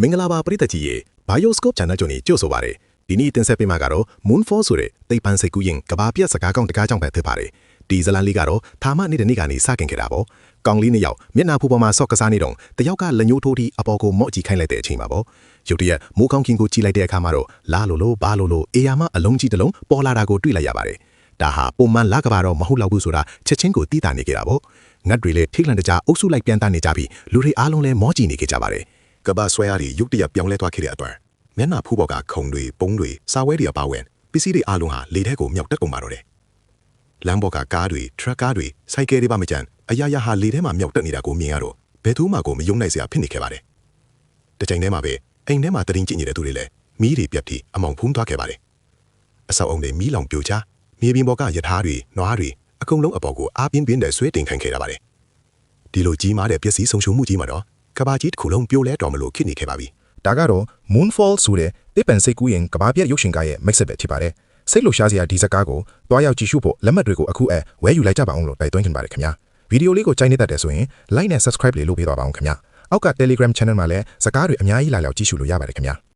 မင်္ဂလာပါပရိသတ်ကြီးရေ Bioscope Channel ကြောင့်ကြိုဆိုပါရစေဒီနေ့တင်ဆက်ပေးမှာကတော့ Moonfall ဆိုတဲ့သိပ္ပံစိတ်ကူးရင်ကဘာပြက်စကားကောင်းတကားကြောင့်ပဲဖြစ်ပါတယ်ဒီဇလန်လေးကတော့ထာမနေ့တနေ့ကနေစခင်ခဲ့တာပေါ့ကောင်းလေးနှစ်ယောက်မျက်နှာဖူပေါ်မှာဆော့ကစားနေတော့တယောက်ကလက်ညှိုးထိုးပြီးအပေါ်ကိုမော့ကြည့်ခိုင်းလိုက်တဲ့အချိန်ပါပေါ့ရုတ်တရက်မိုးကောင်းကင်ကိုကြည့်လိုက်တဲ့အခါမှာတော့လာလို့ဘာလို့အေယာမအလုံးကြီးတစ်လုံးပေါ်လာတာကိုတွေ့လိုက်ရပါတယ်ဒါဟာပုံမှန်လကဘာတော့မဟုတ်တော့ဘူးဆိုတာချက်ချင်းကိုသိတာနေကြတာပေါ့ငတ်တွေလည်းထိတ်လန့်တကြားအုပ်စုလိုက်ပြန်တန်းနေကြပြီးလူတွေအားလုံးလည်းမောကြည့်နေကြပါတယ်ကဘာဆွဲအားတွေရုတ်တရက်ပြောင်းလဲသွားခဲ့တဲ့အတွက်မျက်နှာဖူးပေါ်ကခုံတွေပုံးတွေစာဝဲတွေအပါဝင်ပစ္စည်းတွေအားလုံးဟာလေထဲကိုမြောက်တက်ကုန်ပါတော့တယ်လမ်းပေါ်ကကားတွေထရက်ကားတွေစိုက်ကယ်တွေပါမကြမ်းအရာရာဟာလေထဲမှာမြောက်တက်နေတာကိုမြင်ရတော့ဘယ်သူမှကိုမယုံနိုင်စရာဖြစ်နေခဲ့ပါတယ်တချိန်တည်းမှာပဲအိမ်ထဲမှာတရင်ကြည့်နေတဲ့သူတွေလည်းမီးတွေပြတ်ပြီးအမောင်ဖုံးသွားခဲ့ပါတယ်အဆောက်အုံတွေမီးလောင်ပြိုချမြေပြင်ပေါ်ကရထားတွေနွားတွေအကုန်လုံးအပေါ်ကိုအားပြင်းပြင်းနဲ့ဆွဲတင်ခံခဲ့ရပါတယ်ဒီလိုကြီးမားတဲ့ပျက်စီးဆုံးရှုံးမှုကြီးမှာတော့ကဘာကြီးတစ်ခုလုံးပြိုလဲတော်မလို့ဖြစ်နေခဲ့ပါပြီဒါကတော့ Moonfall ဆိုတဲ့သိပ္ပံစိတ်ကူးရင်ကဘာပြက်ရုပ်ရှင်ကားရဲ့ mix ပဲဖြစ်ပါတယ်စိတ်လှုပ်ရှားစရာဒီဇာတ်ကားကိုတွားရောက်ကြည့်ရှုဖို့လက်မှတ်တွေကိုအခုဝဲယူလိုက်ကြပါအောင်လို့တိုက်တွန်းချင်ပါတယ်ခင်ဗျာဗီဒီယိုလေးကိုကြိုက်နေတတ်တယ်ဆိုရင် like နဲ့ subscribe လေးလုပ်ပေးသွားပါအောင်ခင်ဗျာအောက်က Telegram channel မှာလည်းဇာတ်ကားတွေအများကြီးလာရောက်ကြည့်ရှုလို့ရပါတယ်ခင်ဗျာ